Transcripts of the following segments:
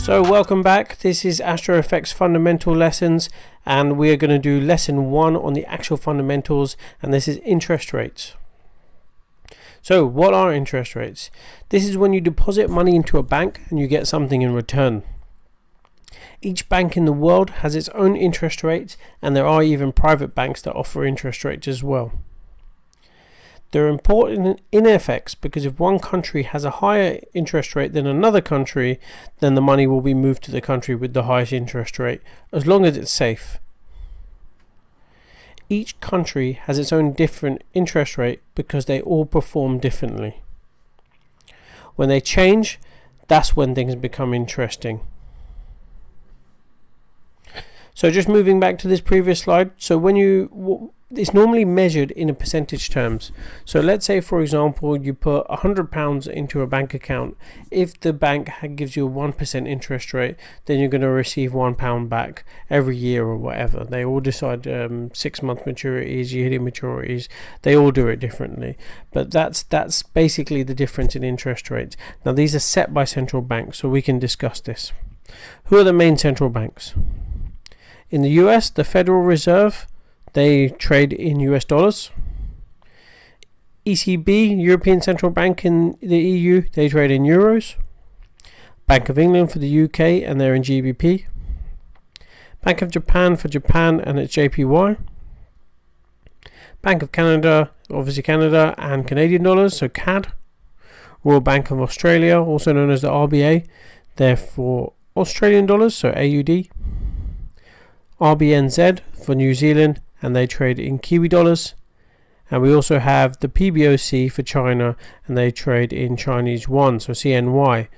So welcome back. This is AstroFX fundamental lessons, and we are going to do lesson 1 on the actual fundamentals, and this is interest rates. So what are interest rates? This is when you deposit money into a bank and you get something in return. Each bank in the world has its own interest rates, and there are even private banks that offer interest rates as well. They're important in FX because if one country has a higher interest rate than another country, then the money will be moved to the country with the highest interest rate, as long as it's safe. Each country has its own different interest rate because they all perform differently. When they change, that's when things become interesting. So just moving back to this previous slide, so it's normally measured in a percentage terms. So let's say, for example, you put £100 into a bank account. If the bank gives you a 1% interest rate, then you're going to receive £1 back every year or whatever. They all decide 6-month maturities, yearly maturities. They all do it differently. But that's basically the difference in interest rates. Now these are set by central banks, so we can discuss this. Who are the main central banks? In the US, the Federal Reserve, they trade in US dollars. ECB, European Central Bank in the EU, they trade in euros. Bank of England for the UK, and they're in GBP. Bank of Japan for Japan, and it's JPY. Bank of Canada, obviously Canada, and Canadian dollars, so CAD. Royal Bank of Australia, also known as the RBA, they're for Australian dollars, so AUD. RBNZ for New Zealand, and they trade in Kiwi dollars. And we also have the PBOC for China, and they trade in Chinese yuan, so CNY.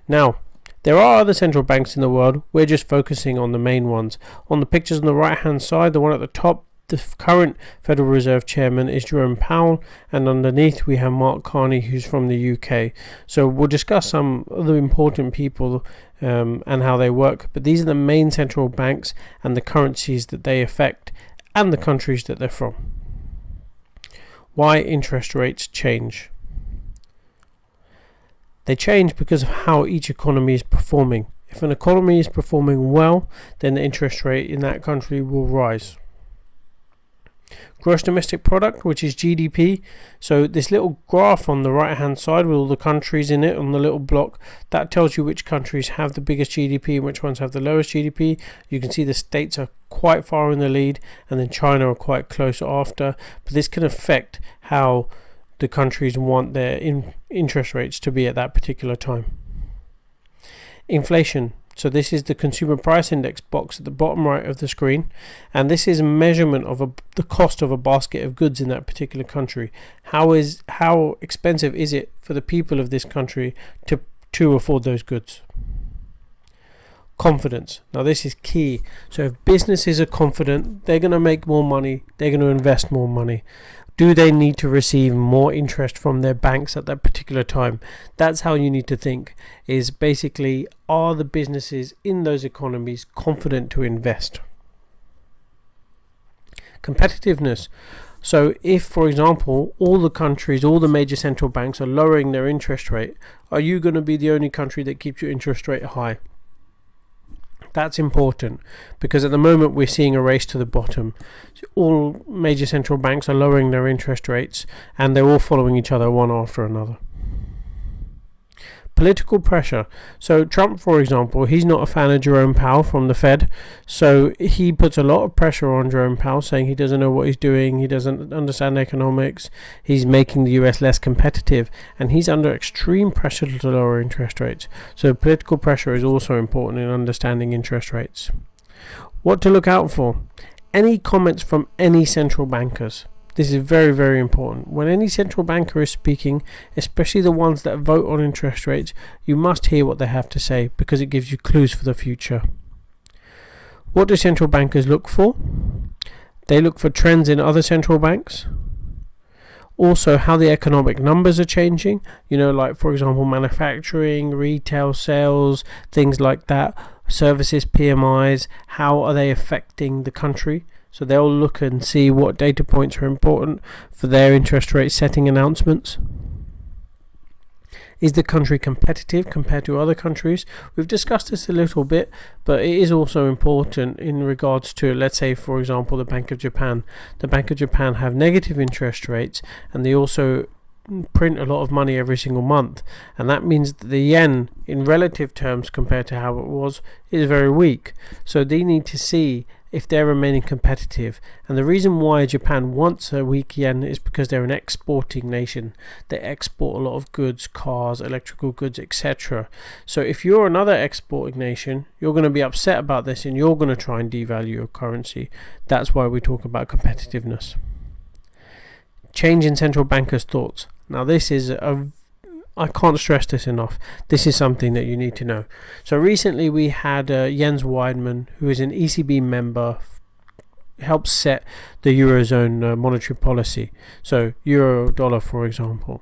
Now, there are other central banks in the world. We're just focusing on the main ones. On the pictures on the right hand side, the one at the top, the current Federal Reserve Chairman is Jerome Powell, and underneath we have Mark Carney, who's from the UK. So we'll discuss some other important people and how they work, but these are the main central banks and the currencies that they affect and the countries that they're from. Why interest rates change? They change because of how each economy is performing. If an economy is performing well, then the interest rate in that country will rise. Gross domestic product, which is GDP, so this little graph on the right hand side with all the countries in it on the little block, that tells you which countries have the biggest GDP and which ones have the lowest GDP. You can see the states are quite far in the lead, and then China are quite close after, but this can affect how the countries want their interest rates to be at that particular time. Inflation. So this is the consumer price index box at the bottom right of the screen, and this is a measurement of the cost of a basket of goods in that particular country. How expensive is it for the people of this country to afford those goods? Confidence. Now this is key. So if businesses are confident, they're going to make more money, they're going to invest more money. Do they need to receive more interest from their banks at that particular time? That's how you need to think, is basically, are the businesses in those economies confident to invest? Competitiveness. So if, for example, all the countries, all the major central banks are lowering their interest rate, are you going to be the only country that keeps your interest rate high? That's important because at the moment we're seeing a race to the bottom. So all major central banks are lowering their interest rates, and they're all following each other one after another. Political pressure. So Trump, for example, he's not a fan of Jerome Powell from the Fed, so he puts a lot of pressure on Jerome Powell, saying he doesn't know what he's doing, he doesn't understand economics, he's making the US less competitive, and he's under extreme pressure to lower interest rates. So political pressure is also important in understanding interest rates. What to look out for? Any comments from any central bankers. This is very, very important. When any central banker is speaking, especially the ones that vote on interest rates, you must hear what they have to say because it gives you clues for the future. What do central bankers look for? They look for trends in other central banks. Also, how the economic numbers are changing. Like, for example, manufacturing, retail sales, things like that. Services, PMIs, how are they affecting the country? So they'll look and see what data points are important for their interest rate setting announcements. Is the country competitive compared to other countries? We've discussed this a little bit, but it is also important in regards to, let's say, for example, the Bank of Japan. The Bank of Japan have negative interest rates, and they also print a lot of money every single month, and that means that the yen in relative terms compared to how it was is very weak. So they need to see if they're remaining competitive, and the reason why Japan wants a weak yen is because they're an exporting nation. They export a lot of goods, cars, electrical goods, etc. So if you're another exporting nation, you're going to be upset about this and you're going to try and devalue your currency. That's why we talk about competitiveness. Change in central bankers' thoughts. Now this is I can't stress this enough. This is something that you need to know. So recently we had Jens Weidmann, who is an ECB member, helped set the Eurozone monetary policy. So euro dollar, for example.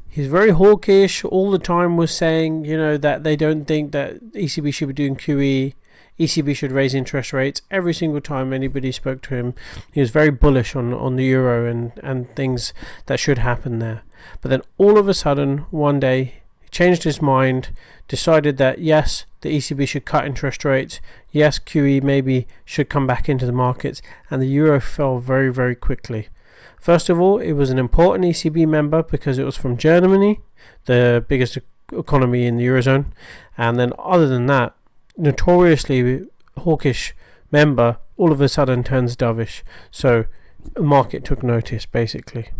He's very hawkish, all the time was saying, that they don't think that ECB should be doing QE. ECB should raise interest rates. Every single time anybody spoke to him, he was very bullish on the euro and things that should happen there. But then all of a sudden, one day, he changed his mind, decided that yes, the ECB should cut interest rates, yes, QE maybe should come back into the markets, and the euro fell very, very quickly. First of all, it was an important ECB member because it was from Germany, the biggest economy in the Eurozone, and then other than that, notoriously hawkish member all of a sudden turns dovish. So the market took notice, basically.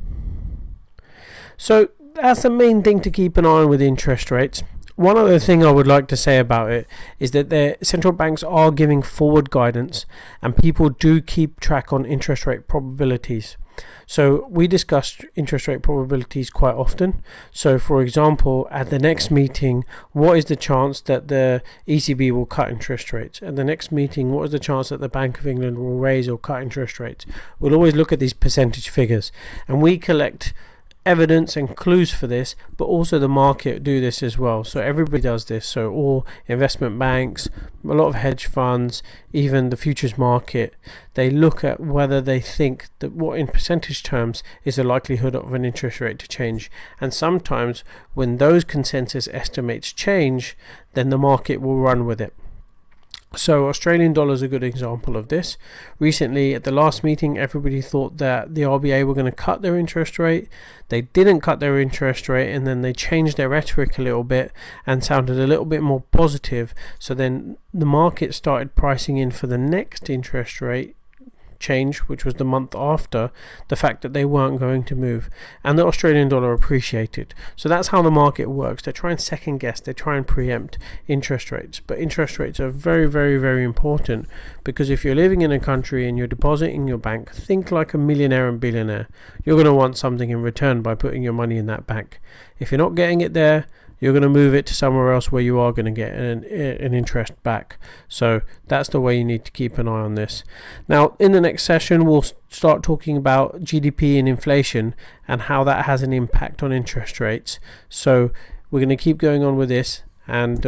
So that's the main thing to keep an eye on with interest rates. One other thing I would like to say about it is that the central banks are giving forward guidance, and people do keep track on interest rate probabilities. So we discussed interest rate probabilities quite often. So for example, at the next meeting, what is the chance that the ECB will cut interest rates? At the next meeting, what is the chance that the Bank of England will raise or cut interest rates? We'll always look at these percentage figures, and we collect evidence and clues for this, but also the market do this as well. So everybody does this. So all investment banks, a lot of hedge funds, even the futures market, they look at whether they think that what in percentage terms is the likelihood of an interest rate to change. And sometimes when those consensus estimates change, then the market will run with it. So Australian dollar is a good example of this. Recently at the last meeting, everybody thought that the RBA were going to cut their interest rate. They didn't cut their interest rate, and then they changed their rhetoric a little bit and sounded a little bit more positive. So then the market started pricing in for the next interest rate change, which was the month after, the fact that they weren't going to move, and the Australian dollar appreciated. So that's how the market works. They try and second guess, they try and preempt interest rates, but interest rates are very, very, very important, because if you're living in a country and you're depositing your bank, think like a millionaire and billionaire. You're going to want something in return by putting your money in that bank. If you're not getting it there, you're going to move it to somewhere else where you are going to get an interest back. So that's the way you need to keep an eye on this. Now, in the next session, we'll start talking about GDP and inflation and how that has an impact on interest rates. So we're going to keep going on with this, and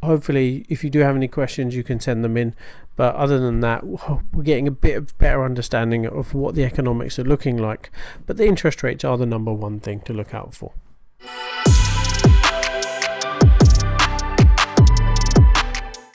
hopefully if you do have any questions, you can send them in. But other than that, we're getting a bit of better understanding of what the economics are looking like. But the interest rates are the number one thing to look out for.